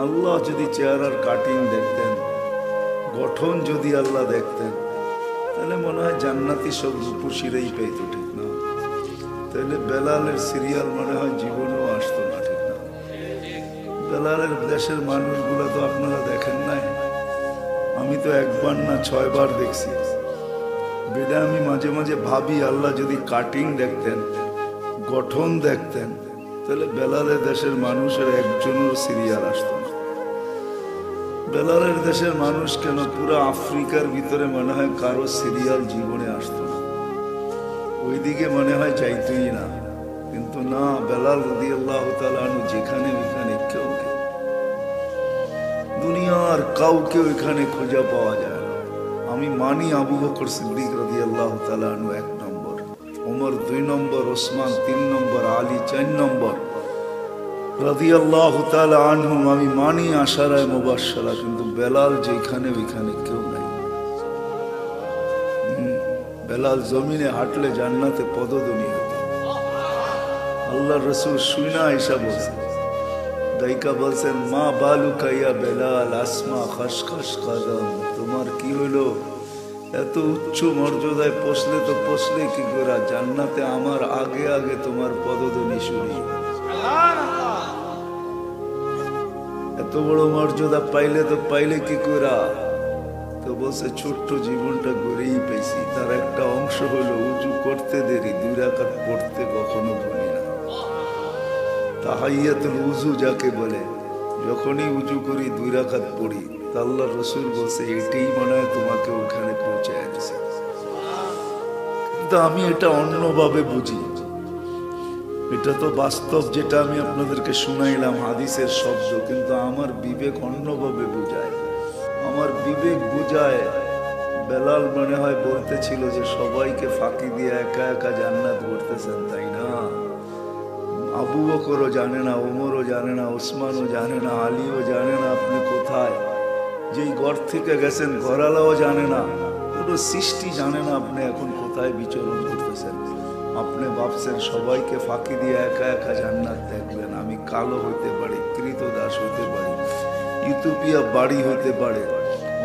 আল্লাহ যদি চেহারার কাটিং দেখতেন, গঠন যদি আল্লাহ দেখতেন, তাহলে মনে হয় জান্নাতি সব রূপসীরাই পেত, ঠিক না? তাহলে বেলালের সিরিয়াল মনে হয় জীবনেও আসতো না, ঠিক না? বেলালের দেশের মানুষগুলো তো আপনারা দেখেন নাই, আমি তো একবার না 6 বার দেখছি। বেদা আমি মাঝে মাঝে ভাবি আল্লাহ যদি কাটিং দেখতেন, গঠন দেখতেন, তাহলে বেলালের দেশের মানুষের একজনের সিরিয়াল আসতো না। বেলালের দেশের মানুষ কেন পুরো আফ্রিকার ভিতরে মনে হয় কারো সিরিয়াল জীবনে আসতো না, ওইদিকে মনে হয় যাইতই না। কিন্তু না, বেলাল রাদিয়াল্লাহু তাআলা আনহু যেখানে ওইখানে কেউ নেই, দুনিয়ার কাউকে ওইখানে খোঁজা পাওয়া যায় না। আমি মানি আবু বকর সিদ্দিক রাদিয়াল্লাহু তাআলা আনহু 1 নম্বর, ওমর 2 নম্বর, ওসমান 3 নম্বর, আলী 4 নম্বর রাদিয়াল্লাহু তাআলা আনহুম আমি মানি আশারায়ে মুবাশশারা, কিন্তু বেলাল যেখানে ওইখানে কেউ নাই। বেলাল জমিনে হাঁটলে জান্নাতে পদধ্বনি হতো। আল্লাহর রাসূল শুনা আয়েশা বলছেন, দাইকা বলছেন, মা বালুকা ইয়া বেলাল আসমা খসখস কদম, তোমার কি হলো? এত উচ্চ মর্যাদায় পৌঁছলে তো পৌঁছলে কি করে? জান্নাতে আমার আগে আগে তোমার পদধ্বনি শুনি। এত বড় মর্যাদা পাইলে তো পাইলে কি করে? তো বলছে, ছোট্ট জীবনটা গড়েই পেয়েছি, তার একটা অংশ হলো উজু করতে দেরি, 2 রাকাত পড়তে কখনো ভুলি না। তাহাইয়াতুল উজু যাকে বলে, যখনই উজু করি 2 রাকাত পড়ি। আল্লাহর রাসূল বলছে, এটাই মনে হয় তোমাকে ওখানে পৌঁছায় দিয়েছে। কিন্তু আমি এটা অন্যভাবে বুঝি। এটা তো বাস্তব, যেটা আমি আপনাদেরকে শুনাইলাম হাদিসের শব্দ, কিন্তু আমার বিবেক অন্যভাবে বুঝায়। আমার বিবেক বুঝায় বেলাল মনে হয় বলতেছিল যে সবাইকে ফাঁকি দিয়ে একা একা জান্নাত করতেছেন, তাই না? আবু বকরও জানে না, ওমরও জানে না, ওসমানও জানে না, আলীও জানে না আপনি কোথায়। যেই ঘর থেকে গেছেন ঘরালাও জানে না, পুরো সৃষ্টি জানে না আপনি এখন কোথায় বিচরণ করতেছেন। আপনি ভাবছেন সবাইকে ফাঁকি দিয়ে একা একা জান্নাত দেখবেন। আমি কালো হইতে পারি, কৃতদাস হইতে পারি, ইথিওপিয়া বাড়ি হইতে পারে,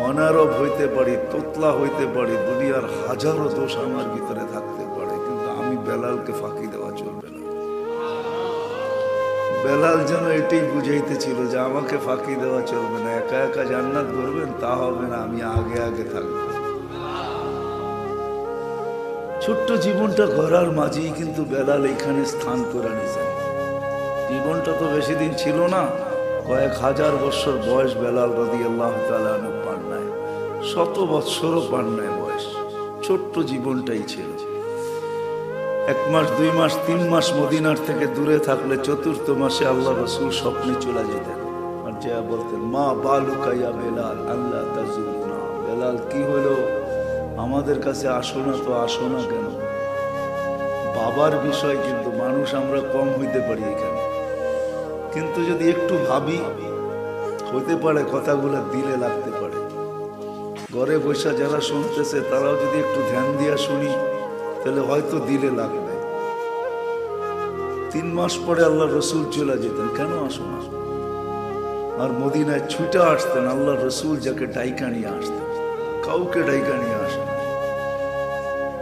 অনারব হইতে পারি, তোতলা হইতে পারি, দুনিয়ার হাজারো দোষ আমার ভিতরে থাকতে পারে, কিন্তু আমি বেলালকে ফাঁকি দেওয়া চলবে না। বেলাল যেন এটাই বুঝাইতেছিল যে আমাকে ফাঁকি দেওয়া চলবে না, একা একা জান্নাত করবেন তা হবে না, আমি আগে আগে থাকবো। ছোট্ট জীবনটা গড়ার মাঝেই কিন্তু বেলাল এখানে স্থান করে নিয়েছেন। জীবনটা তো বেশি দিন ছিল না, কয়েক হাজার বছর বয়স বেলাল রাদিয়াল্লাহু তাআলা আনহু পান নাই, 100 বছরও পান নাই বয়স। ছোট্ট জীবনটাই ছিল। 1 মাস 2 মাস 3 মাস মদিনার থেকে দূরে থাকলে 4th মাসে আল্লাহ রাসূল স্বপ্নে চলে যেতেন আর যা বলতেন, মা বালুকা ইয়া বেলাল আল্লাহ তাজুরনা, বেলাল কি হলো, আমাদের কাছে আসো না তো আসো না কেন? বাবার বিষয়, কিন্তু মানুষ আমরা কম হইতে পারি এখানে, কিন্তু যদি একটু ভাবি হইতে পারে কথাগুলো দিলে লাগতে পারে। ঘরে বসে যারা শুনতেছে তারাও যদি একটু ধ্যান দিয়া শুনি তাহলে হয়তো দিলে লাগবে। 3 মাস পরে আল্লাহ রসুল চলে যেতেন, কেন আসো না? আর মদিনায় ছুটে আসতেন, আল্লাহ রসুল যাকে ডাইকা নিয়ে আসতেন, কাউকে ডাইকা নিয়ে আসেন।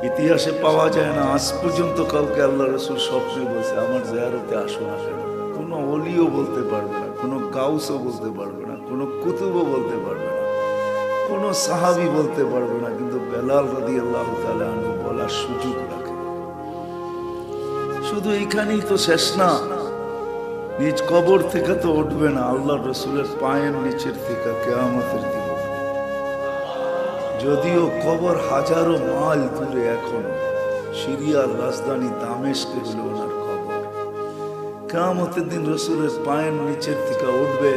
ইতিহাসে পাওয়া যায় না আজ পর্যন্ত কাউকে আল্লাহ রসুল স্বপ্নে বলছে আমার জিয়ারতে আসো না কেন। কোনো অলিও বলতে পারবে না, কোনো গাউসও বলতে পারবে না, কোনো কুতুবও বলতে পারবে না, কোনো সাহাবী বলতে পারবে না, কিন্তু বেলাল রাদিয়াল্লাহু তাআলা আনহু বলার সুযোগ রাখে। শুধু এইখানেই তো শেষ না, নিজ কবর থেকে তো উঠবে না, আল্লাহ রসুলের পায়ের নিচের থেকে কিয়ামতের দিন। যদিও কবর হাজারো মাইল দূরে, এখনো সিরিয়ার রাজধানী দামেস্কে হলো ওনার কবর। কিয়ামতের দিন রসুলের পায়ের নিচের থেকে উঠবে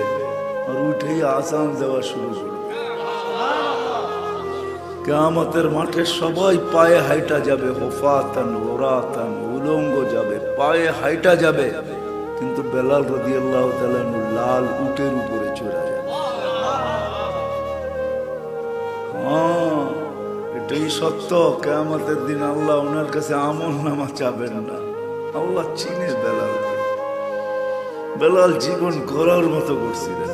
আর উঠেই আযান দেওয়া শুরু করবে। কিয়ামতের মাঠে সবাই পায়ে হাইটা যাবে, হুফাতান উরাতান, উলঙ্গ যাবে, পায়ে হাইটা যাবে, কিন্তু বেলাল রাদিয়াল্লাহু তাআলা লাল উটের উপরে চড়ে যাবে। এটাই সত্য, কিয়ামতের দিন আল্লাহ ওনার কাছে আমলনামা চাবেন না, আল্লাহ চিনে বেলালকে। বেলাল জীবন গড়ার মতো করছিলেন,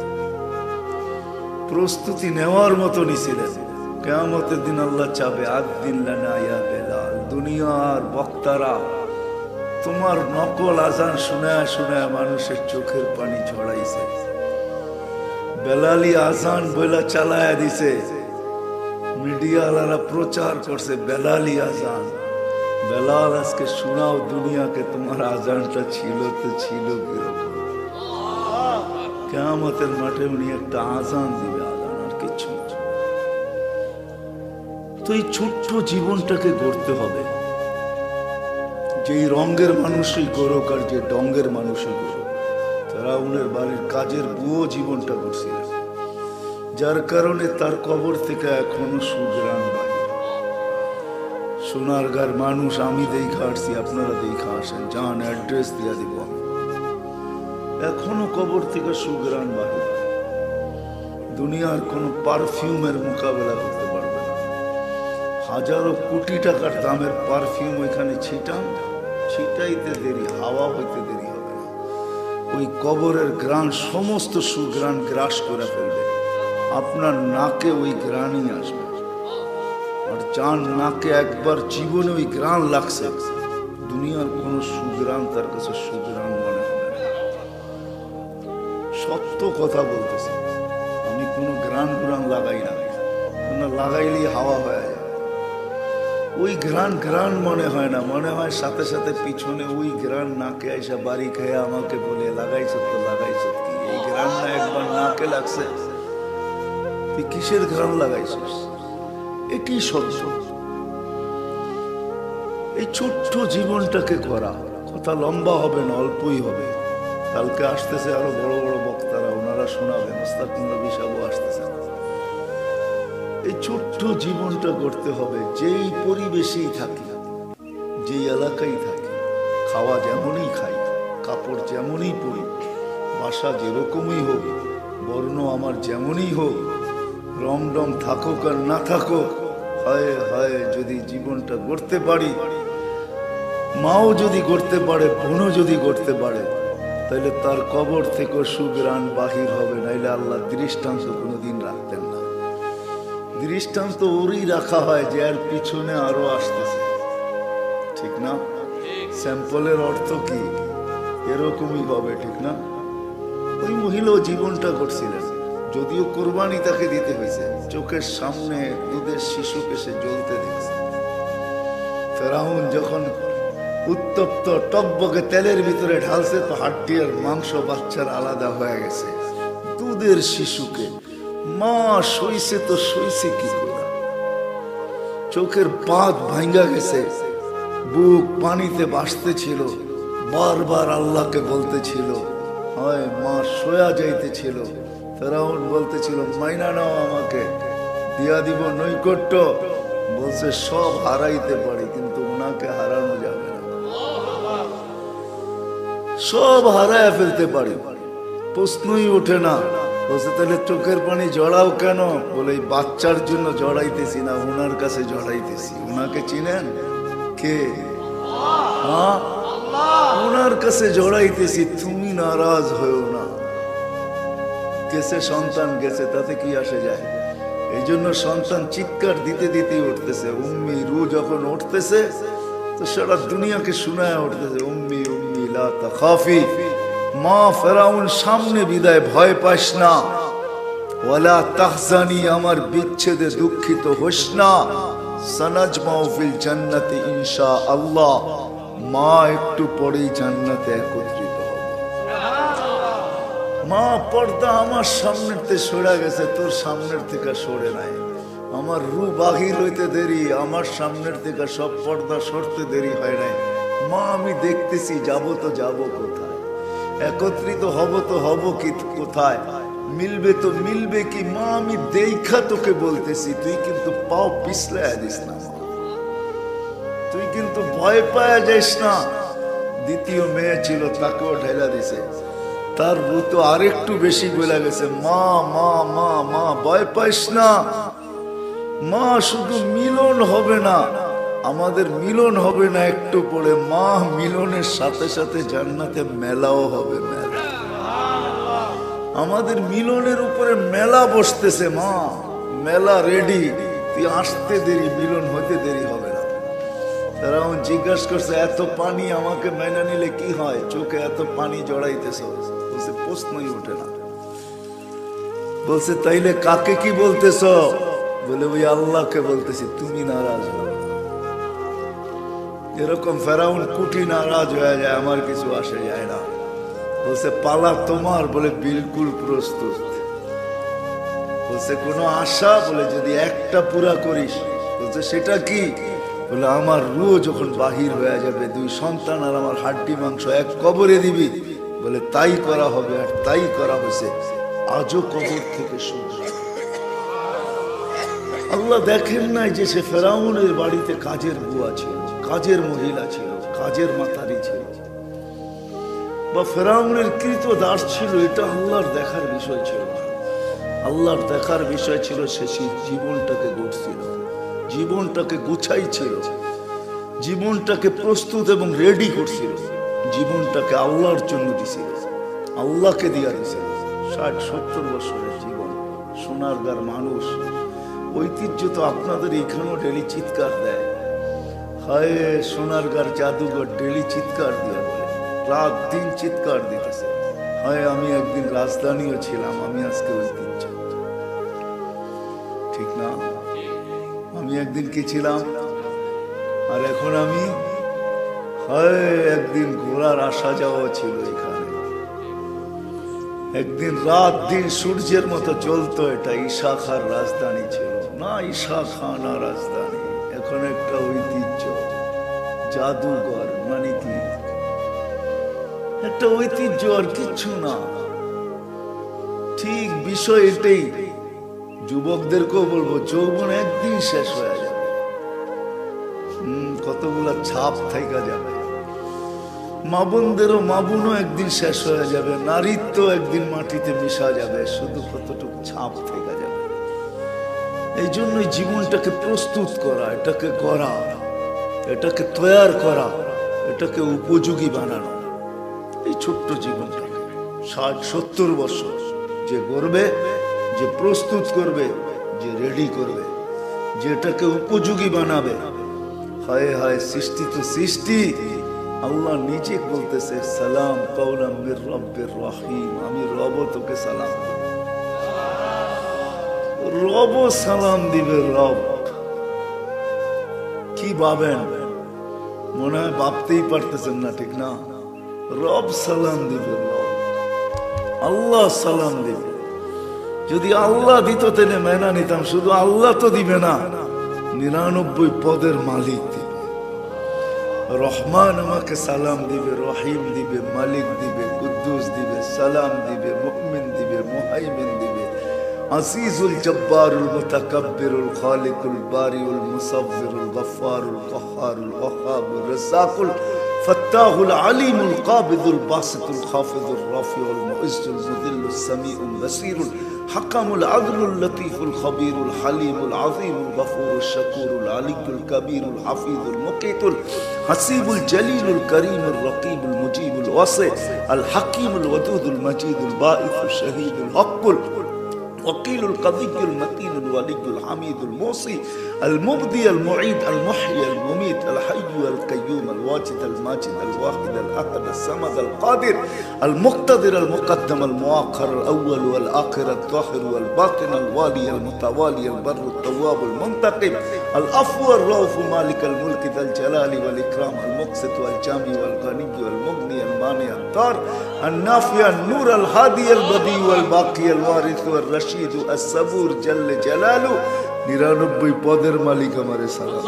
প্রস্তুতি নেওয়ার মতো নিছিলেন। কিয়ামতের দিন আল্লাহ চাবে আযদিন লানা ইয়া বেলাল। দুনিয়ার বক্তারা তোমার নকল আজান শোনায় শোনায় মানুষের চোখের পানি ঝরাইছে। বেলালি আজান বইলা চালায়া দিছে, মিডিয়াওয়ালারা প্রচার করছে বেলালি আজান। বেলাল আজকে শোনাও দুনিয়াকে তোমার আজানটা ছিল তো ছিল কিরকম। কিয়ামতের মাঠে উনি একটা আজান দিবে, আজান আর কিছু। তো এই ছোট্ট জীবনটাকে গড়তে হবে। যেই রঙের মানুষই গড়ুক আর যে ডঙ্গের মানুষই গড়ুক, তারা উনের বাড়ির কাজের বুয়ো জীবনটা করছিলেন, যার কারণে তার কবর থেকে এখনো সুঘ্রাণ বাহির। সোনারগাঁর মানুষ আমি দেখা আসছি, আপনারা দেখা আসেন, যান অ্যাড্রেস দিয়া দিব, এখনো কবর থেকে সুঘ্রাণ বাহির। দুনিয়ার কোনো পারফিউমের মোকাবেলা করতে পারবে না। হাজারো কোটি টাকার দামের পারফিউম ওইখানে ছিটাইতে দেরি, হাওয়া হইতে দেরি হবে না। ওই কবরের ঘ্রাণ সমস্ত সুঘ্রাণ গ্রাস করে ফেলবে। আপনার নাকে ওই ঘ্রাণই আসবে। আর যার নাকে একবার জীবনে ওই ঘ্রাণ লাগছে, দুনিয়ার কোনো সুঘ্রাণ তার কাছে সুঘ্রাণ মনে হবে না। সত্য কথা বলতেছে, আমি কোনো ঘ্রাণ লাগাই না, লাগাইলেই হাওয়া হয়ে যায়। ওই ঘ্রাণ মনে হয় না, মনে হয় সাথে সাথে পিছনে ওই ঘ্রাণ নাকে আইসা বাড়ি খেয়ে আমাকে বলে লাগাইছ তো লাগাইছ কি, এই ঘ্রাণ না একবার নাকে লাগছে, তুই কিসের ঘ্রাণ লাগাইছিস? এটি সত্য। এই ছোট্ট জীবনটাকে করা, কথা লম্বা হবে না, অল্পই হবে। কালকে আসতেছে আরো বড় বড় বক্তারা, ওনারা শোনাবেন, ওস্তাদ নবী সাহেব আসতেছে। এই ছোট্ট জীবনটা করতে হবে। যেই পরিবেশেই থাকি, যেই এলাকায় থাকি, খাওয়া যেমনই খাই, কাপড় যেমনই পরি, বাসা যেরকমই হোক, বর্ণ আমার যেমনই হোক, রং ডং থাকুক আর না থাকুক, হয় হয় যদি জীবনটা গড়তে পারি, মাও যদি গড়তে পারে, বোনও যদি গড়তে পারে, তাহলে তার কবর থেকে সুঘ্রাণ বাহির হবে। নাইলে আল্লাহ দৃষ্টান্ত কোনোদিন রাখতেন না। দৃষ্টান্ত ওরই রাখা হয় যে এর পিছনে আরো আসতেছে, ঠিক না? স্যাম্পলের অর্থ কি? এরকমই হবে, ঠিক না? ওই মহিলাও জীবনটা করছিলেন, যদিও কোরবানি তাকে দিতে হয়েছে। চোখের সামনে দুধের শিশুকে সে জ্বলতে দেখছে। ফেরাউন যখন উত্তপ্ত টকবকে তেলের ভিতরে ঢালছে, তো হাড্ডি আর মাংস বাচ্চার আলাদা হয়ে গেছে। দুধের শিশুকে মা সইছে তো সইছে কি করে? চোখের পাত ভাঙ্গা গেছে, বুক পানিতে ভাসতেছিল, বারবার আল্লাহকে বলতেছিল, হয় মা সোয়া যাইতেছিল। ফেরাউন বলতেছিল মাইনা নাও, আমাকে দিয়া দিব নৈকট্য। বলছে সব হারাইতে পারি, কিন্তু ওনাকে হারানো যাবে না। সব হারায় ফেলতে পারি, প্রশ্নই ওঠে না। বলছে তাহলে চোখের পানি জড়াও কেন? বলে এই বাচ্চার জন্য জড়াইতেছি না, ওনার কাছে জড়াইতেছি। ওনাকে চিনেন কে? ওনার কাছে জড়াইতেছি, তুমি নারাজ হয়েও না। গেছে সন্তান গেছে, তাতে কি আসে যায়? এই জন্য সন্তান চিৎকার দিতে দিতে উঠতেছে। উম্মি রু যখন উঠতেছে, তো সারা দুনিয়াকে শোনায় উঠতেছে, উম্মি উম্মি লা তাখাফি, মা ফেরাউন সামনে বিদায়, ভয় পাস না। ওয়ালা তাহজানি, আমার বিচ্ছেদে দুঃখিত হোস না। সানাজমাউ ফিল জান্নাতি ইনশাআল্লাহ, মা একটু পরেই জান্নাতে একত্রিত হবে। মা পর্দা আমার সামনের থেকে সরে গেছে, তোর সামনের থেকে সরে নাই। আমার রু বাহির হইতে দেরি, আমার সামনের থেকে সব পর্দা সরতে দেরি হয় নাই। মা আমি দেখতেছি, যাব তো যাব কোথায়, একত্রিত হব তো হব কি কোথায়, মিলবে তো মিলবে কি? মা আমি দেখা তোকে বলতেছি, তুই কিন্তু পাও পিছলায় দিস না, তুই কিন্তু ভয় পাওয়া যাইস না। দ্বিতীয় মেয়ে ছিল, তাকেও ঢেলা দিছে। তার বউ তো আরেকটু বেশি বলে গেছে, মা মা মা মা ভয় পাইস না মা, শুধু মিলন হবে না, আমাদের মিলন হবে না একটু পরে, মা মিলনের সাথে সাথে জান্নাতে মেলাও হবে। মেলা আমাদের মিলনের উপরে মেলা বসতেছে মা, মেলা রেডি, তুই আসতে দেরি, মিলন হতে দেরি হবে না। তারা জিজ্ঞাসা করছে এত পানি আমাকে মেনে নিলে কি হয়, চোখে এত পানি জড়াইতেছ? বলছে প্রশ্নই ওঠে না। বলছে তাইলে কাকে কি বলতেছ? বলে ওই আল্লাহকে বলতেছি, তুমি নারাজ হও। এরকম ফেরাউন কুটি নারাজ হয়ে যায়, আমার কিছু আসে যায় না। বলছে পালা তোমার? বলে বিলকুল প্রস্তুত। বলছে কোনো আশা? বলে যদি একটা পুরা করিস। বলছে সেটা কি? বলে আমার রুহ যখন বাহির হয়ে যাবে, 2 সন্তান আর আমার হাড্ডি মাংস এক কবরে দিবি। বলে তাই করা হবে, আর তাই করা হয়েছে। আজও কবর থেকে শুনছে। আল্লাহ দেখেন নাই যে সে ফেরাউনের বাড়িতে কাজের বুয়া ছিল, কাজের মহিলা ছিল, কাজের মাতারি ছিল, বা ফেরাউনের কৃত দাস ছিল? এটা আল্লাহর দেখার বিষয় ছিল না। আল্লাহর দেখার বিষয় ছিল সে জীবনটাকে গড়ছিল, জীবনটাকে গুছাইছিল, জীবনটাকে প্রস্তুত এবং রেডি করছিল, জীবনটাকে আল্লাহর জন্য দিছিল, আল্লাহকে দিয়া দিছিল। 60-70 বছরের জীবন, সোনারগাঁর মানুষ। ঐতিহ্য তো আপনাদের এখানেও ডেলি চিৎকার দেয়, হায় সোনারগাঁর জাদুঘর, ডেলি চিৎকার দিয়ে বলে, রাত দিন চিৎকার দিতেছে, হায় আমি একদিন রাজধানীও ছিলাম, আমি আজকে ঐতিহ্য। ঠিক না? আমি একদিন কি ছিলাম, আর এখন আমি, হায় একদিন ঘোড়ার আসা যাওয়া ছিল এখানে, একদিন রাত দিন সূর্যের মতো জ্বলতো। এটা ঈশা খার রাজধানী ছিল না, ঈশা খানা রাজধানী, এখন একটা ঐতিহ্য, জাদুঘর। মানে কি একটা ঐতিহ্য, আর কিচ্ছু না। ঠিক বিষয় এটাই। যুবকদেরকেও বলবো, যৌবন একদিন শেষ হয়ে যাবে, কতগুলা ছাপ থাইকা যাবে। মা বোনদেরও, মা বোনও একদিন শেষ হয়ে যাবে, নারীত্ব একদিন মাটিতে মিশা যাবে, শুধু কতটুকু ছাপ থাইকা যাবে। এই জন্যই জীবনটাকে প্রস্তুত করা, এটাকে করা, এটাকে তৈয়ার করা, এটাকে উপযোগী বানানো। এই ছোট্ট জীবনটাকে 60-70 বছর যে গড়বে, যে প্রস্তুত করবে, যে রেডি করবে, যেটাকে উপযোগী বানাবে। হায় হায়, সৃষ্টি তো সৃষ্টি। আল্লাহ নিজে বলতেছে সালাম কাওলাম মির রব্বির রহিম, আমি রব তোকে সালাম, রব সালাম দিবে। রব কি ভাবেন? মনে হয় ভাবতেই পারতেছেন না, ঠিক না? রব সালাম দিবে, রব আল্লাহ সালাম দিবে। যদি আল্লাহ দিত তেনে মেনা নিতাম, শুধু আল্লাহ তো দিবে না, 99 পদের মালিক দিবে। রহমান আমাকে সালাম দিবে, রহিম দিবে, মালিক দিবে, কুদ্দুস দিবে, সালাম দিবে, মুমিন দিবে, মুহাইমিন দিবে, আজিজুল জব্বারুল মুতাকাব্বিরুল খালিকুল বারিউল মুসাব্বিরুল গফফারুল কহ্হারুল ওয়াহাবুর রাজ্জাকুল ফাত্তাহুল আলিমুল কাবিদুল বাসিতুল খাফিদুর রাফিউল মুইজ্জুল মুদিল্লুস সামিউল বাসিরুল হাকামুল আদলুল লতীফুল খবীরুল হালিমুল আযীমুল গফুরুশ শাকুরুল আলিয়ুল কবীরুল হাফিজুল মুকিতুল হাসিবুল জলিলুল করিমুল রকিবুল মুজিবুল ওয়াসি আল হাকিমুল ওয়াদুদুল মজিদুল বাঈসুল শহীদুল হকুল وقيل القضي المتين الولي الحميد الموصي المبدي المعيد المحيي المميت الحي القيوم الواجد الماجد الواحد الأحد الصمد القادر المقتدر المقدم المؤخر الأول والآخر الظاهر والباطن الوالي المتوالي البر التواب المنتقم العفو الرؤوف مالك الملك ذا الجلال والإكرام المقسط والجامع والغني والمغني المانع الضار النافع النور الهادي البديع والباقي الوارث والرشيد الصبور جل جلاله 99 পদের মালিক আমারে সালাম।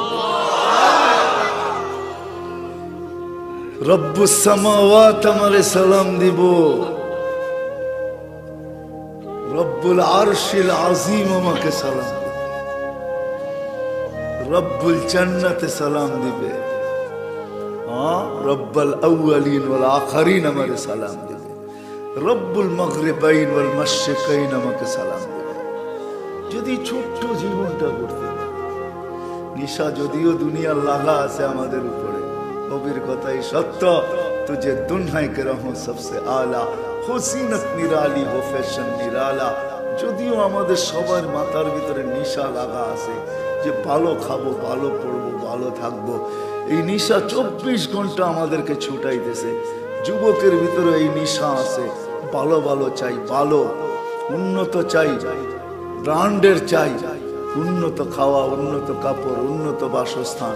রব্বুস সামাওয়াত আমারে সালাম দিব, রব্বুল আরশিল আযীম আমাকে সালাম দিবে, রব্বুল জান্নাতে সালাম দিবে, রব্বুল আউয়ালিন ওয়াল আখিরিন আমারে সালাম দিবে, রব্বুল মাগরিবাইন ওয়াল মাশরিকাইন আমাকে সালাম দিবে। যদি ছোট্ট জীবনটা করতে, নিশা যদিও দুনিয়ার লাগা আছে আমাদের উপরে, কবির কথাই সত্য, তুঝে দুনহাই কে রহো সবসে আলা হসিনত নিরালি হো ফ্যাশন নিরালা। যদিও আমাদের সবার মাথার ভিতরে নেশা লাগা আছে যে ভালো খাবো, ভালো পড়বো, ভালো থাকবো, এই নেশা 24 ঘন্টা আমাদেরকে ছুটাইতেছে। যুবকের ভিতরে এই নেশা আছে, ভালো ভালো চাই, ভালো উন্নত চাই, ব্র্যান্ডের চাই, উন্নত খাওয়া, উন্নত কাপড়, উন্নত বাসস্থান,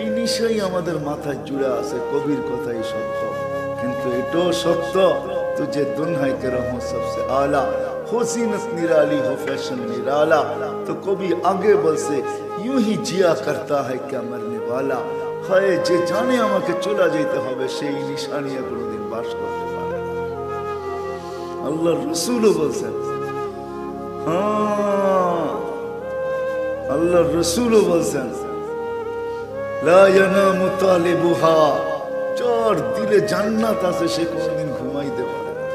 এই নেশাই আমাদের মাথায় জুড়ে আছে। কবির কথাই সত্য, কিন্তু এটাও সত্য তুঝে দুনহাই কে রহো সবসে আলা, হসিনত নিরালি হো ফ্যাশন নিরালা। তো কবি আগে বলছে ইউं ही जिया करता है क्या मरने वाला। হয় যে জানে আমাকে চলে যেতে হবে, সেই নিশা নিয়ে কোনোদিন বাস করতে পারে না। আল্লাহ রসুলও বলছেন, হ্যাঁ আল্লাহ রসুলও বলছেন লা ইয়ানামু তালিবুহা, যার দিলে জান্নাত আছে সে কোনোদিন ঘুমাইতে পারে না।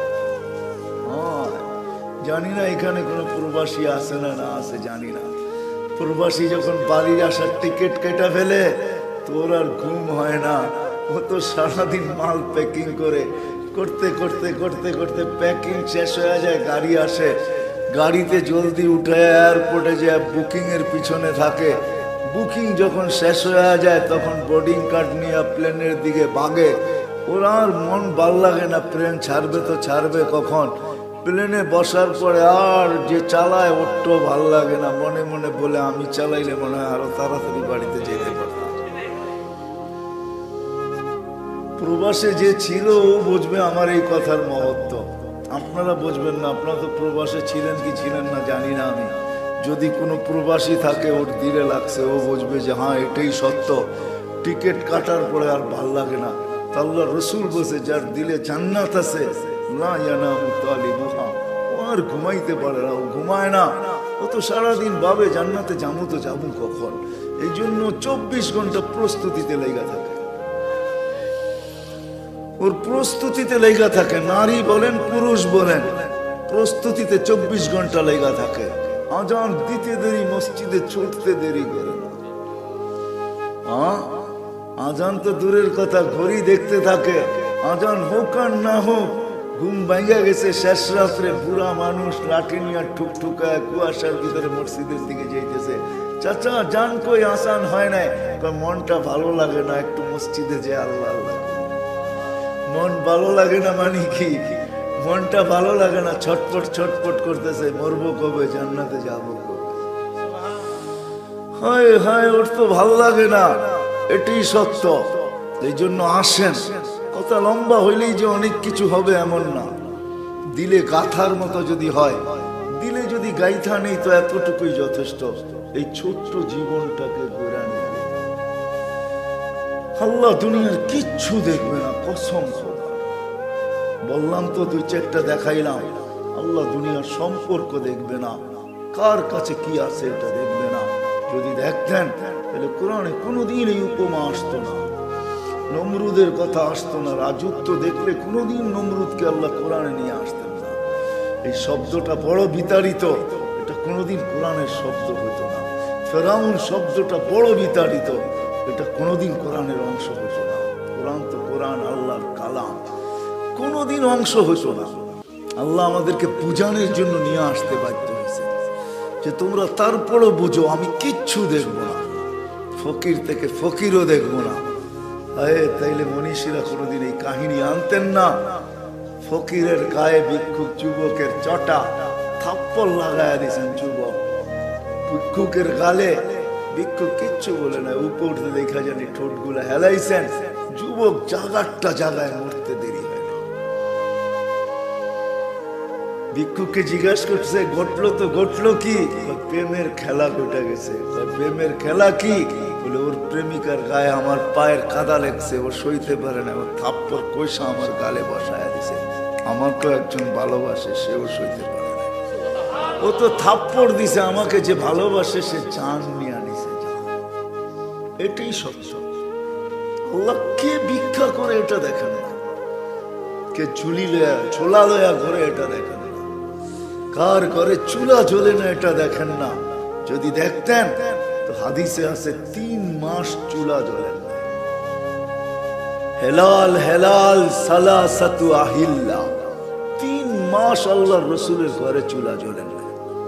জানি না এখানে কোনো প্রবাসী আছে না না আছে জানি না। প্রবাসী যখন বাড়ির আসার টিকিট কেটে ফেলে তোর আর ঘুম হয় না। ও তো সারাদিন মাল প্যাকিং করে করতে করতে করতে করতে প্যাকিং শেষ হয়ে যায়, গাড়ি আসে, গাড়িতে জলদি উঠে এয়ারপোর্টে যে বুকিং এর পিছনে থাকে। বুকিং যখন শেষ হয়ে যায় তখন বোর্ডিং কার্ড নিয়ে প্লেনের দিকে ভাগে। ওর আর মন ভাল লাগে না, প্লেন ছাড়বে তো ছাড়বে কখন। প্লেনে বসার পরে আর যে চালায় ওরটাও ভাল লাগে না, মনে মনে বলে আমি চালাইলে মনে হয় আরো তাড়াতাড়ি বাড়িতে যেতে পারতাম। প্রবাসে যে ছিল ও বুঝবে আমার এই কথার মহত্ব, আপনারা বুঝবেন না। আপনারা তো প্রবাসে ছিলেন কি ছিলেন না জানি না আমি। যদি কোনো প্রবাসী থাকে ওর দিলে লাগছে, ও বুঝবে যে হ্যাঁ এটাই সত্য। টিকিট কাটার পরে আর ভাল লাগে না। আল্লাহ রসুল বলছে যার দিলে জান্নাত আছে লা ইয়ানামু তালিবুহা, ও আর ঘুমাইতে পারে না, ও ঘুমায় না। ও তো সারাদিন ভাবে জান্নাতে যাবো তো যাবো কখন। এই জন্য 24 ঘন্টা প্রস্তুতিতে লেগে থাকে, ওর প্রস্তুতিতে লেগা থাকে। নারী বলেন পুরুষ বলেন, প্রস্তুতিতে 24 ঘন্টা লেগা থাকে। আজান দিতে দেরি, মসজিদে ছুটতে দেরি করে না। আজান তো দূরের কথা, ঘড়ি দেখতে থাকে। আজান হোক আর না হোক, ঘুম ভেঙে গেছে শেষ রাত্রে, বুড়া মানুষ লাঠি নিয়ে ঠুকঠুকায় কুয়াশার ভিতরে মসজিদের দিকে যাইতেছে। চাচা জান কই আসান হয় না, মনটা ভালো লাগে না, একটু মসজিদে যে আল্লাহ আল্লাহ। মন ভালো লাগে না মানে কি? মনটা ভালো লাগে না, ছটপট ছটপট করতেছে, মরবো কবে, জান্নাতে যাবো কবে। হায় হায়, ওর তো ভালো লাগে না, এটাই সত্য। এই জন্য আসেন। কথা লম্বা হইলেই যে অনেক কিছু হবে এমন না। দিলে গাথার মতো যদি হয়, দিলে যদি গাইথা নেই তো এতটুকুই যথেষ্ট। এই ছোট্ট জীবনটাকে গোড়া নিয়ে আল্লাহ দুনিয়ার কিচ্ছু দেখবে না, কসম বললাম তো, 2-4টা দেখাইলাম। আল্লাহ দুনিয়ার সম্পর্ক দেখবে না, কার কাছে কি আছে এটা দেখবে না। যদি দেখতেন তাহলে কোরআনে কোনোদিন এই উপমা আসতো না, নমরুদের কথা আসতো না। রাজত্ব দেখলে কোনোদিন নমরুদকে আল্লাহ কোরআনে নিয়ে আসতেন না। এই শব্দটা বড় বিতাড়িত, এটা কোনোদিন কোরআনের শব্দ হতো না। ফেরাউন শব্দটা বড় বিতাড়িত, এটা কোনোদিন কোরআনের অংশ হতো না। কোরআন তো কোরআন, আল্লাহর কালাম, কোনোদিন অংশ হতো না। আল্লাহ আমাদেরকে বুঝানোর জন্য নিয়ে আসতে বাধ্য হয়েছে যে তোমরা তারপরও বুঝো, আমি কিচ্ছু দেখবো না, ফকির থেকে ফকিরও দেখবো না। তাইলে মনীষীরা কোনোদিন এই কাহিনী আনতেন না। ফকিরের গায়ে ভিক্ষুক যুবকের চটা থাপ্পড় লাগায় দিয়েছেন যুবক, ভিক্ষুকের গালে। ভিক্ষুক কিচ্ছু বলে না, উপর দেখা জানি ঠোঁটগুলা হেলাইছেন। যুবক জাগারটা জাগায় মরতে দেরি হয় না। ভিক্ষুককে জিজ্ঞাসা করছে ঘটলো তো ঘটলো কি? প্রেমের খেলা ঘটে গেছে। প্রেমের খেলা কি? বলে ওর প্রেমিকার গায়ে আমার পায়ের কাদা লেগছে, ও সইতে পারে না, ও থাপ্পড় কইসা আমার গালে বসায় দিছে। আমাকে একজন ভালোবাসে, সেও সইতে পারে না। ও তো থাপ্পড় দিছে, আমাকে যে ভালোবাসে সে জান নিয়ে আনিছে। এটাই সত্য। আল্লাহ কে ভিক্ষা করে এটা দেখেন না, কে ঝুলি লয়া ছোলা লয়া ঘরে এটা দেখেন না, কার ঘরে চুলা জ্বলে না এটা দেখেন না। যদি দেখতেন তো হাদিসে আছে 3 মাস চুলা জ্বলেন না। হেলাল হেলাল সালাসাতু আহিল্লা, 3 মাস আল্লাহর রসুলের ঘরে চুলা জ্বলেন না।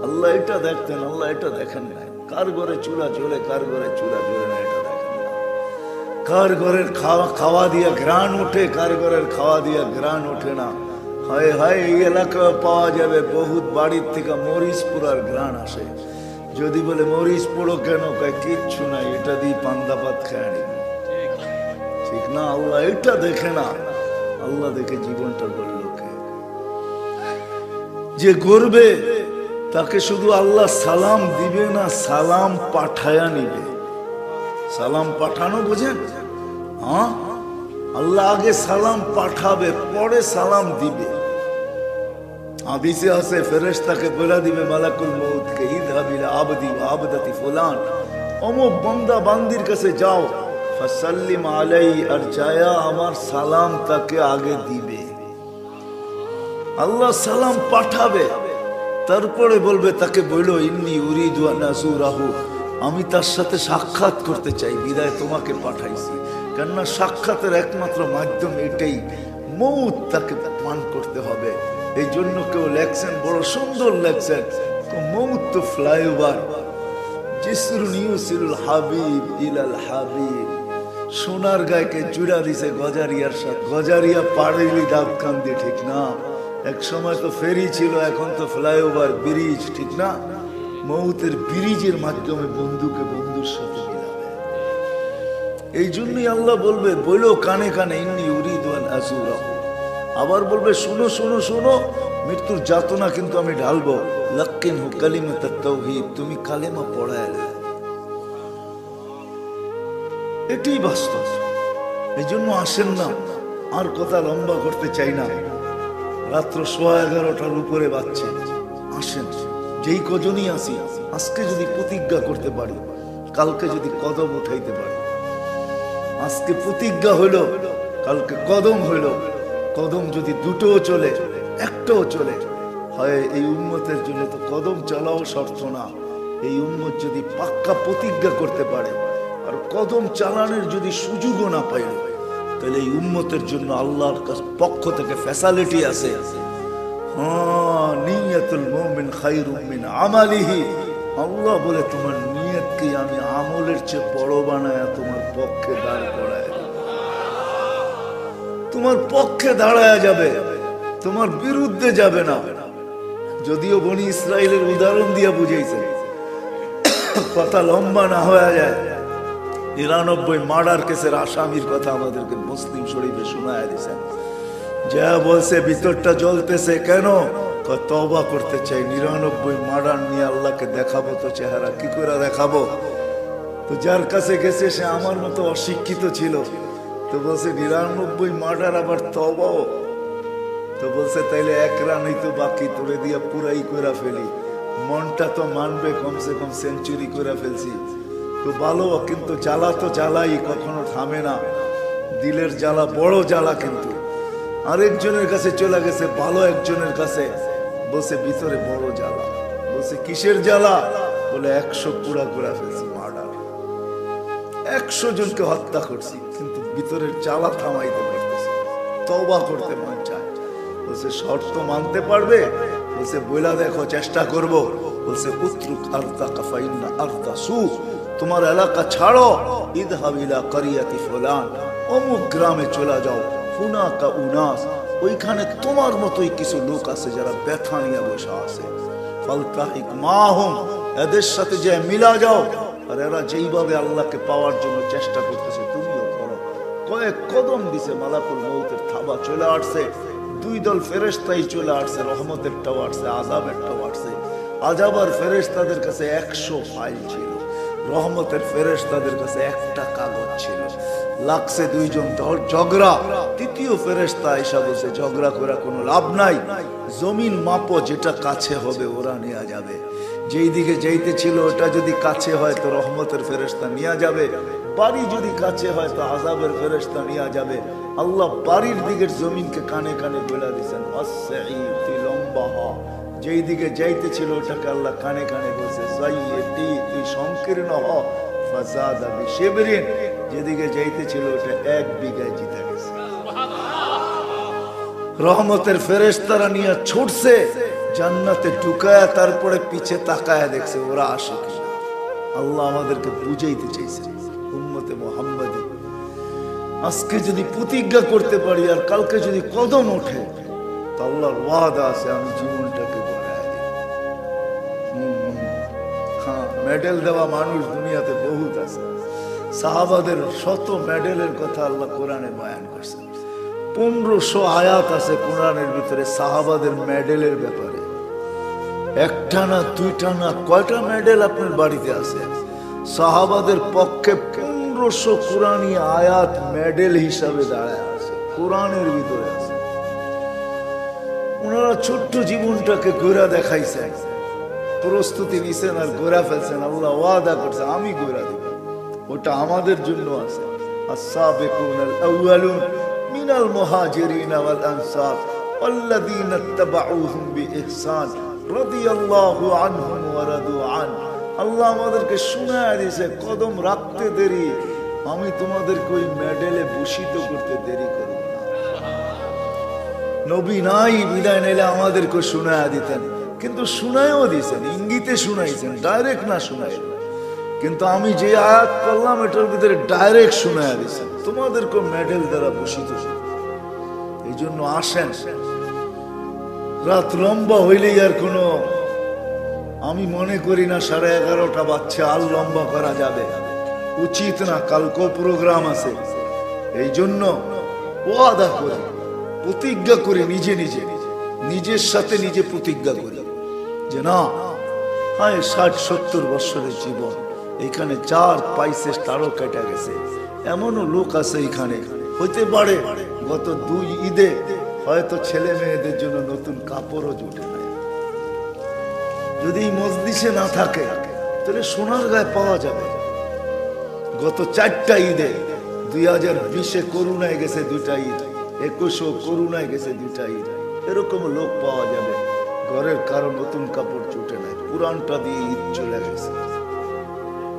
আল্লাহ এটা দেখতেন, আল্লাহ এটা দেখেন না। কার ঘরে চুলা জ্বলে, কার ঘরে চুলা জ্বলে না, এটা দেখেন না। কার ঘরের খাওয়া দিয়া ঘ্রাণ ওঠে, কার ঘরের খাওয়া দিয়া ঘ্রাণ ওঠে না। হায় হায়, এই এলাকায় পাওয়া যাবে বহুত বাড়ির থেকে মরিচ পোড়ার ঘ্রাণ আসে। যদি বলে মরিচ পোড়ো কেন, কয় কিচ্ছু নাই, এটা দিয়ে পান্তা ভাত খেয়ে নিব। ঠিক না? আল্লাহ এটা দেখে না, আল্লাহ দেখে জীবনটা গড়ল কে? যে গড়বে তাকে শুধু আল্লাহ সালাম দিবে না, সালাম পাঠায়া নিবে। সালাম পাঠানো বোঝেন? হ্যাঁ, আল্লাহ আগে সালাম পাঠাবে, পরে সালাম দিবে। হাদিসে আছে ফেরেশতাকে বলে দিবে মালাকুল মউত কে, ইযহাব ইলা আবদি ওয়া আবদাতি ফুলান, অমুক বান্দা বান্দির কাছে যাও, ফাসাল্লিম আলাইহি, আর যায়া আমার সালাম তাকে আগে দিবে। আল্লাহ সালাম পাঠাবে, তারপরে বলবে তাকে বলল ইন্নী উরিদু আন আযুরাহু, আমি তার সাথে সাক্ষাৎ করতে চাই, বিদায় তোমাকে পাঠাইছি। কেননা সাক্ষাতের একমাত্র মাধ্যম এটাই, মউত তাকে পান করতে হবে। এই জন্য কেউ লেখছেন, বড় সুন্দর লেখছেন, মউত তো ফ্লাইওভার, জিসরুন ইউসিলুল হাবিব ইলাল হাবিব। সোনার গায়কে জুড়া দিছে গজারিয়ার সাথে, গজারিয়া পাড়িলি দাঁত কান দিয়ে, ঠিক না? এক সময় তো ফেরি ছিল, এখন তো ফ্লাইওভার, ব্রিজ, ঠিক না? মউতের ব্রিজের মাধ্যমে বন্ধুকে বন্ধুর সাথে মিলাবে। এই জন্যই আল্লাহ বলবে, বলো কানে কানে, ইন্নী উরিদু আন আযুরাহু। আবার বলবে শুনো শুনো শুনো, মৃত্যুর যাতনা কিন্তু আমি ঢালবো, লাক্কিনহু কালিমাতাত তাওহীদ, তুমি কালেমা পড়ায় না। এটাই বাস্তব। এই জন্য আসেন না, আর কথা লম্বা করতে চাই না, রাত্র 11:15টার উপরে বাজছে। আসেন, যেই কজনই আসি, আজকে যদি প্রতিজ্ঞা করতে পারি, কালকে যদি কদম উঠাইতে পারি। আজকে প্রতিজ্ঞা হইল, কালকে কদম হইল। কদম যদি দুটোও চলে, একটাও চলে, হয় এই উম্মতের জন্য তো কদম চলাও শর্ত না। এই উম্মত যদি পাক্কা প্রতিজ্ঞা করতে পারে, আর কদম চালানোর যদি সুযোগও না পাইল, তাহলে এই উম্মতের জন্য আল্লাহর পক্ষ থেকে ফ্যাসিলিটি আছে। হ্যাঁ, নিয়তুল মুমিন খায়রুম মিন আমালিহি। আল্লাহ বলে তোমার নিয়তকে আমি আমলের চেয়ে বড় বানায় তোমার পক্ষে দাঁড় করায়, তোমার পক্ষে দাঁড়ায় যাবে, তোমার বিরুদ্ধে যাবে না। যদিও বনি ইসরাইলের উদাহরণ দিয়া বুঝাইছে, কথা লম্বা না হয়ে যায়। 99 মার্ডার কেসের আসামির কথা আমাদেরকে মুসলিম শরীফে শোনায় দিয়েছেন। যা বলছে ভিতরটা জ্বলতেছে কেন, তওবা করতে চাই। 99 মার্ডার নিয়ে আল্লাহকে দেখাবো তো চেহারা, কি করে দেখাবো? তো যার কাছে গেছে সে আমার মতো অশিক্ষিত ছিল, তো বলছে 99 মার্ডার আবার তওবাও। তো বলছে তাইলে এক রানই তো বাকি, তোরে দিয়া পুরাই করে ফেলি। মনটা তো মানবে কমসে কম সেঞ্চুরি করে ফেলছি, তো ভালো, কিন্তু জ্বালা তো জ্বালাই, কখনো থামে না। দিলের জ্বালা বড় জ্বালা। কিন্তু আরেকজনের কাছে চলে গেছে, ভালো একজনের কাছে, বলছে ভিতরে বড় জ্বালা। বলছে কিসের জ্বালা? বলে 100 পুরা করে ফেলছি, মার্ডার, 100 জনকে হত্যা করছি, কিন্তু ভিতরের জ্বালা থামাইতে পারতেছি, তওবা করতে মন চায়। বলছে শর্ত মানতে পারবে? বলছে বইলা দেখো, চেষ্টা করব। বলছে উতরুক আরদাকা ফাইন্না আরদা সু, তোমার এলাকা ছাড়ো, ইযহাব ইলা কারিয়াতি ফুলান, অমুক গ্রামে চলে যাও, হুনাকা উনাস, ওইখানে তোমার মতোই কিছু লোক আছে যারা ব্যথা নিয়ে বসে আছে, ফালতাহিক মাহুম, এদের সাথে যে মিলা যাও, আর এরা যেইভাবে আল্লাহকে পাওয়ার জন্য চেষ্টা করতেছে তুমিও করো। কয়েক কদম দিছে, মালাকুল মউতের থাবা চলে আসছে, 2 দল ফেরেশতাই চলে আসছে, রহমতেরটাও আসছে, আযাবেরটাও আসছে। আযাবার ফেরেশতাদের কাছে 100 ফাইল ছিল, রহমতের ফেরেশতাদের কাছে একটা কাগজ ছিল। লাগছে 2 জন ঝগড়া, তৃতীয় ফেরেশতা এসে বলছে ঝগড়া করা কোনো লাভ নাই, জমিন মাপো, যেটা কাছে হবে ওরা নিয়ে যাবে। যেই দিকে যাইতে ছিল ওটা যদি কাছে হয় তো রহমতের ফেরেশতা নিয়ে যাবে, বাড়ি যদি কাছে হয় তো আযাবের ফেরেশতা নিয়ে যাবে। আল্লাহ বাড়ির দিকের জমিনকে কানে কানে বলে দিয়েছেন, তুই লম্বা হ। যেই দিকে যাইতে ছিল ওটাকে আল্লাহ কানে কানে বলছে, তুই সংকীর্ণ হ, ফাযাদা বিশিবরিন। যেদিকে যাইতে ছিল ওটা 1 বিঘায় জিতে গেছে। রহমতের ফেরেশতারা নিয়ে ছুটছে জান্নাতে ঢুকায়া, তারপরে পিছে তাকায়া দেখছে ওরা আসে কিনা। আল্লাহ আমাদেরকে বুঝাইতে চাইছেন উম্মতে মুহাম্মাদি, আজকে যদি প্রতিজ্ঞা করতে পারি আর কালকে যদি কদম ওঠে, তো আল্লাহর ওয়াদা আছে আমি জীবনটাকে গড়ায় দিই। হ্যাঁ, মেডেল দেওয়া মানুষ দুনিয়াতে বহুত আছে। সাহাবাদের শত মেডেলের কথা আল্লাহ কোরআনে বয়ান করছেন। 1500 আয়াত আছে কোরআনের ভিতরে সাহাবাদের মেডেলের ব্যাপারে। একটা না দুইটা না, কয়টা মেডেল আপনার বাড়িতে আছে? সাহাবাদের পক্ষে 1500 কোরআনী আয়াত মেডেল হিসাবে দাঁড়ায় আছে, কোরআনের ভিতরে আছে। ওনারা ছোট্ট জীবনটাকে ঘোরা দেখাইছেন, প্রস্তুতি নিছেন আর ঘোরা ফেলছেন। আল্লাহ ওয়াদা করছে আমি ঘোরা দিব, ওটা আমাদের জন্য আছে। আস-সাবিকুনাল আউয়ালুন মিনাল মুহাজিরিন ওয়াল আনসার ওয়াল্লাযীনা ইত্তাবাউহুম বিইহসান রাদিয়াল্লাহু আনহুম ওয়া রাদু আন। আল্লাহ আমাদেরকে শোনায় দিয়েছে কদম রাখতে দেরি, আমি তোমাদেরকে ওই মেডেলে ভূষিত করতে দেরি করব না। নবী নাই, বিদায় নিলে আমাদেরকে শোনায় দিতেন, কিন্তু শোনায়ও দিয়েছেন, ইঙ্গিতে শোনাইছেন, ডাইরেক্ট না শোনাই। কিন্তু আমি যে আয়াত করলাম এটার ভিতরে ডাইরেক্ট শোনায় দিয়েছেন তোমাদেরকে মেডেল দ্বারা ভূষিত। এই জন্য আসেন, রাত লম্বা হইলেই আর কোনো, আমি মনে করি না 11:30 বাজছে আর লম্বা করা যাবে, উচিত না। কালকেও প্রোগ্রাম আছে। এই জন্য ওয়াদা করি, প্রতিজ্ঞা করি, নিজের সাথে নিজে প্রতিজ্ঞা করি যে না, হ্যাঁ 60-70 বছরের জীবন, এখানে যার পাইছে তারও কেটে গেছে। এমনও লোক আছে এখানে, হইতে পারে গত 2 ঈদে হয়তো ছেলে মেয়েদের জন্য নতুন কাপড়ও জুটে নাই। যদি মজলিসে না থাকে তাহলে সোনার গায়ে পাওয়া যাবে। গত 4টা ঈদে 2020-এ করোনায় গেছে 2টা ঈদ, 21-এও করোনায় গেছে 2টা ঈদ, এরকম লোক পাওয়া যাবে ঘরের কারো নতুন কাপড় জুটে নাই, পুরানটা দিয়ে ঈদ চলে গেছে,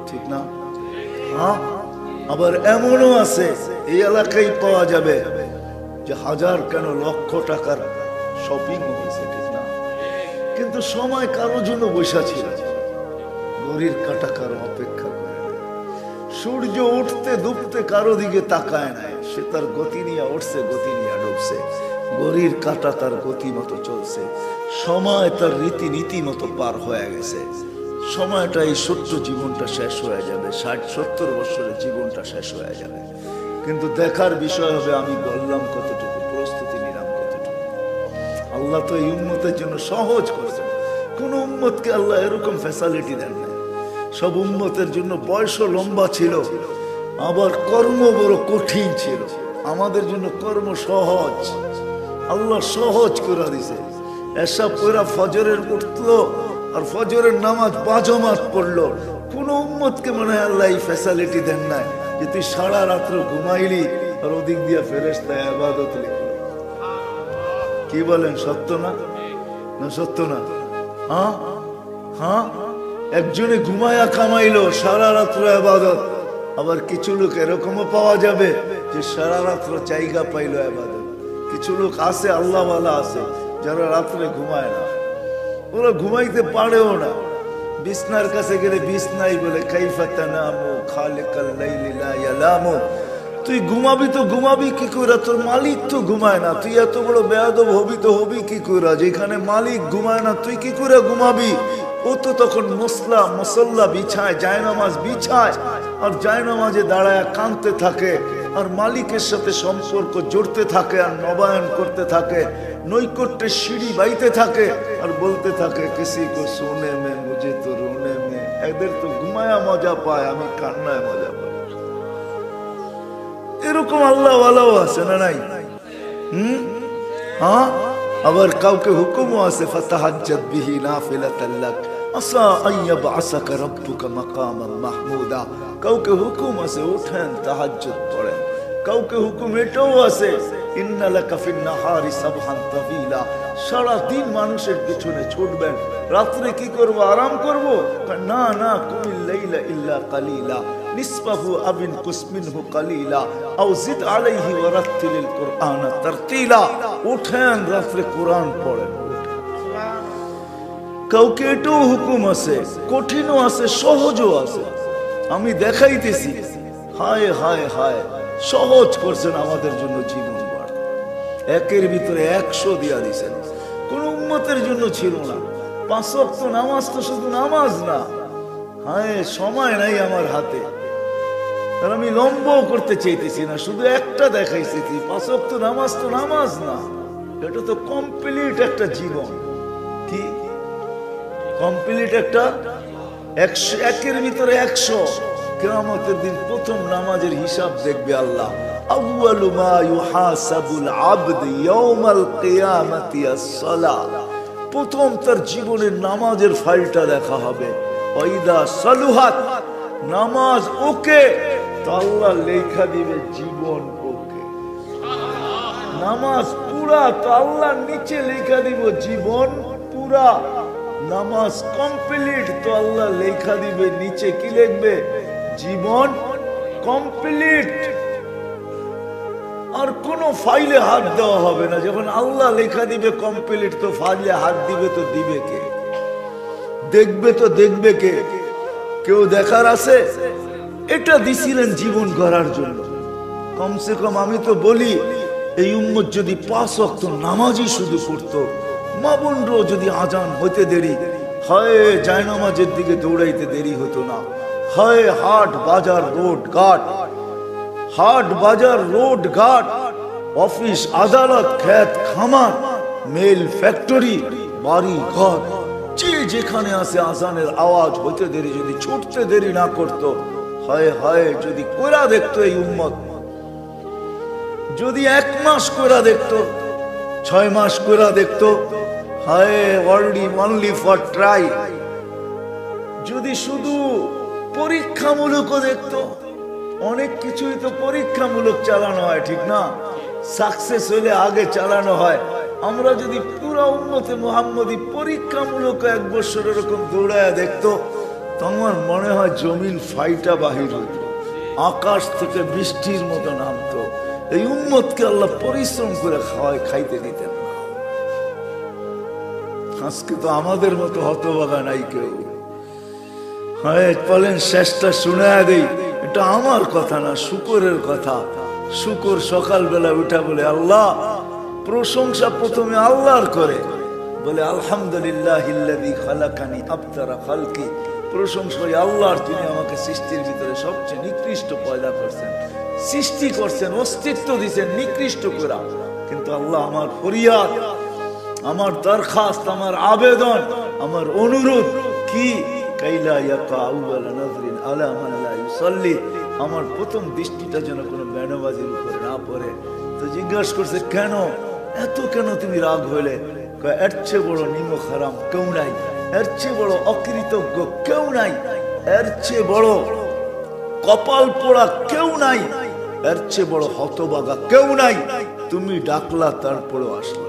ঠিক না? হ্যাঁ, আবার এমনও আছে এই এলাকায় পাওয়া যাবে যে 1000 কেন লক্ষ টাকার শপিং হয়েছে, ঠিক না? কিন্তু সময় কারোর জন্য বসা ছিল, ঘড়ির কাঁটা কারো অপেক্ষা করে না, সূর্য উঠতে ডুবতে কারো দিকে তাকায় নাই, সে তার গতি নিয়ে উঠছে, গতি নিয়ে ডুবছে, ঘড়ির কাঁটা তার গতি মতো চলছে, সময় তার রীতিনীতি মতো পার হয়ে গেছে। সময়টা এই ছোট্ট জীবনটা শেষ হয়ে যাবে, 60-70 বছরের জীবনটা শেষ হয়ে যাবে। কিন্তু দেখার বিষয় হবে আমি বললাম কতটুকু, প্রস্তুতি নিলাম কতটুকু। আল্লাহ তো এই উম্মতের জন্য সহজ করছেন। কোন উম্মতকে আল্লাহ এরকম ফ্যাসিলিটি দেন না। সব উম্মতের জন্য বয়সও লম্বা ছিল, আবার কর্ম বড় কঠিন ছিল। আমাদের জন্য কর্ম সহজ, আল্লাহ সহজ করে দিছে। এসব পড়া ফজরের উঠলো আর ফজরের নামাজ 5 জামাত পড়লো। কোন উম্মতকে মনে হয় আল্লাহ এই ফ্যাসিলিটি দেন নাই যে তুই সারা রাত্র ঘুমাইলি আর ওদিক দিয়ে ফেরেশতা ইবাদত লিখলো। কি বলেন, সত্য না? না সত্য না? হ্যাঁ হ্যাঁ, একজনে ঘুমায়া কামাইলো, সারা রাত্র ইবাদত। আবার কিছু লোক এরকমও পাওয়া যাবে যে সারা রাত্র জায়গা পাইলো ইবাদত। কিছু লোক আছে, আল্লাহওয়ালা আছে, যারা রাত্রে ঘুমায় না, ওরা ঘুমাইতে পারেও না। বিছনার কাছে গেলে বিছনাই বলে কাইফা তানামু খালিকাল লাইলি লা ইয়ালামু। তুই ঘুমাবি তো ঘুমাবি কি কইরা, তোর মালিক তো ঘুমায় না, তুই এত বড় বেয়াদব হবি তো হবি কি কইরা? যেখানে মালিক ঘুমায় না তুই কি করে ঘুমাবি? ও তো তখন মুসল্লা বিছায়, জায়নামাজ বিছায়, আর জায়নামাজে দাঁড়ায় কাঁদতে থাকে, আর মালিকের সাথে সম্পর্ক জড়তে থাকে, আর নবায়ন করতে থাকে, নৈকট্যের সিঁড়ি বাইতে থাকে, আর বলতে থাকে কিসি কো সোনে মে মুঝে তো রোনে মে। এদের তো ঘুমায়া মজা পায়, আমি কান্নায় মজা পাই। এরকম আল্লাহওয়ালাও আছে না নাই? হ্যাঁ, আবার কাউকে হুকুমও আছে ফাতাহাজ্জাত বিহি নাফিলাতাল লাক আসা আইয়াবআসাকা রাব্বুকা মাকামান মাহমুদা। কাউকে হুকুম আছে উঠেন তাহাজ্জুদ পড়েন। কাউকে হুকুম এটাও আছে ইন্না লাকা ফিন নাহারি সাবহান তাবিলা। সারা দিন মানুষের পিছনে ছুটবেন, রাত্রে কি করব? আরাম করব? না না, কুমিল লাইলা ইল্লা কালিলা। নিসফাহু আবিন কুসমিনহু কালিলা আও জিদ আলাইহি ওয়ারাত্তিলিল কুরআনা তারতিলা। উঠেন রাতে কোরআন পড়েন। কাউকে এটাও হুকুম আছে, কঠিনও আছে, সহজও আছে। আমি দেখাইতেছি, হায় হায় হায়, সহজ করছেন আমাদের জন্য জীবন বার। একের ভিতরে 100 দিয়া দিছেন। কোন উম্মতের জন্য ছিল না। 5 ওয়াক্ত নামাজ তো শুধু নামাজ না। হায়, সময় নাই আমার হাতে, আর আমি লম্বও করতে চাইতেছি না, শুধু একটা দেখাইছি। 5 ওয়াক্ত নামাজ তো নামাজ না, এটা তো কমপ্লিট একটা জীবন। কি কমপ্লিট একটা 100, একের ভিতরে 100। কিয়ামতের দিন প্রথম নামাজের হিসাব দেখবে আল্লাহ। আউয়ালু মা ইউহাসাবুল আবদ ইয়াউমাল কিয়ামাতি আস-সালাহ। প্রথম তার জীবনের নামাজের ফাইলটা দেখা হবে। ওয়াইদা সালুহাত, নামাজ ওকে তো আল্লাহ লেখা দিবে জীবন ওকে। নামাজ পুরা তো আল্লাহ নিচে লেখা দিব জীবন পুরা। নামাজ কমপ্লিট তো আল্লাহ লেখা দিবে নিচে কি লিখবে? জীবন কমপ্লিট। আর কোন ফাইলে হাত দেওয়া হবে না। যখন আল্লাহ লেখা দিবে কমপ্লিট, তো ফাইলে হাত দিবে তো দিবে কে? দেখবে তো দেখবে কে? কেউ দেখার আছে? এটা দিছিলেন জীবন গড়ার জন্য। কমসে কম আমি তো বলি, এই উম্মত যদি 5 ওয়াক্ত নামাজই শুধু করতো, মা বোনরাও যদি আজান হইতে দেরি হয়, জায়নামাজের দিকে দৌড়াইতে দেরি হতো না। হয় হাট বাজার রোড ঘাট, হাট বাজার রোড ঘাট, অফিস আদালত, ক্ষেত খামার, মেল ফ্যাক্টরি, বাড়ি ঘর, যে যেখানে আছে আজানের আওয়াজ হইতে দেরি যদি ছুটতে দেরি না করতো, হয় হয় যদি কোরা দেখতো এই উম্মত, যদি 1 মাস কোরা দেখতো, 6 মাস কোরা দেখতো, হায় অনলি ফর ট্রাই, যদি শুধু পরীক্ষামূলক দেখতো। অনেক কিছুই তো পরীক্ষামূলক চালানো হয়, ঠিক না? সাকসেস হলে আগে চালানো হয়। আমরা যদি পুরো উম্মতে মুহাম্মদী পরীক্ষামূলক 1 বছর এরকম দৌড়ায় দেখতো, তো আমার মনে হয় জমিন ফাইটা বাহির হইত, আকাশ থেকে বৃষ্টির মতো নামতো। এই উম্মতকে আল্লাহ পরিশ্রম করে খাইতে দিতেন না। আজকে তো আমাদের মতো হতভাগা নাই কেউ। হ্যাঁ, বলেন শেষটা শুনায়া দেই। এটা আমার কথা না, শুকরের কথা। শুকর সকালবেলা উঠা বলে, আল্লাহ, প্রশংসা প্রথমে আল্লাহর করে, বলে আলহামদুলিল্লাহিল্লাযী খালাকানি আবতারা খালকি। প্রশংসা আল্লাহর, তিনি আমাকে সৃষ্টির ভিতরে সবচেয়ে নিকৃষ্ট পয়দা করছেন, সৃষ্টি করছেন, অস্তিত্ব দিয়েছেন নিকৃষ্ট করা। কিন্তু আল্লাহ, আমার ফরিয়াদ, আমার দরখাস্ত, আমার আবেদন, আমার অনুরোধ কি? কাইলা ইয়াকা আউয়ালা নাযরিন আলা মান লা ইউসাল্লি, আমার প্রথম দৃষ্টিটা যেন কোনো বেনামাজির উপরে না পড়ে। তো জিজ্ঞাসা করছে, কেন এত, কেন তুমি রাগ হইলে? এর চেয়ে বড় নিমক হারাম কেউ নাই, এর চেয়ে বড় অকৃতজ্ঞ কেউ নাই, এর চেয়ে বড় কপাল পোড়া কেউ নাই, এর চেয়ে বড় হতভাগা কেউ নাই। তুমি ডাকলা, তারপরেও আসলা।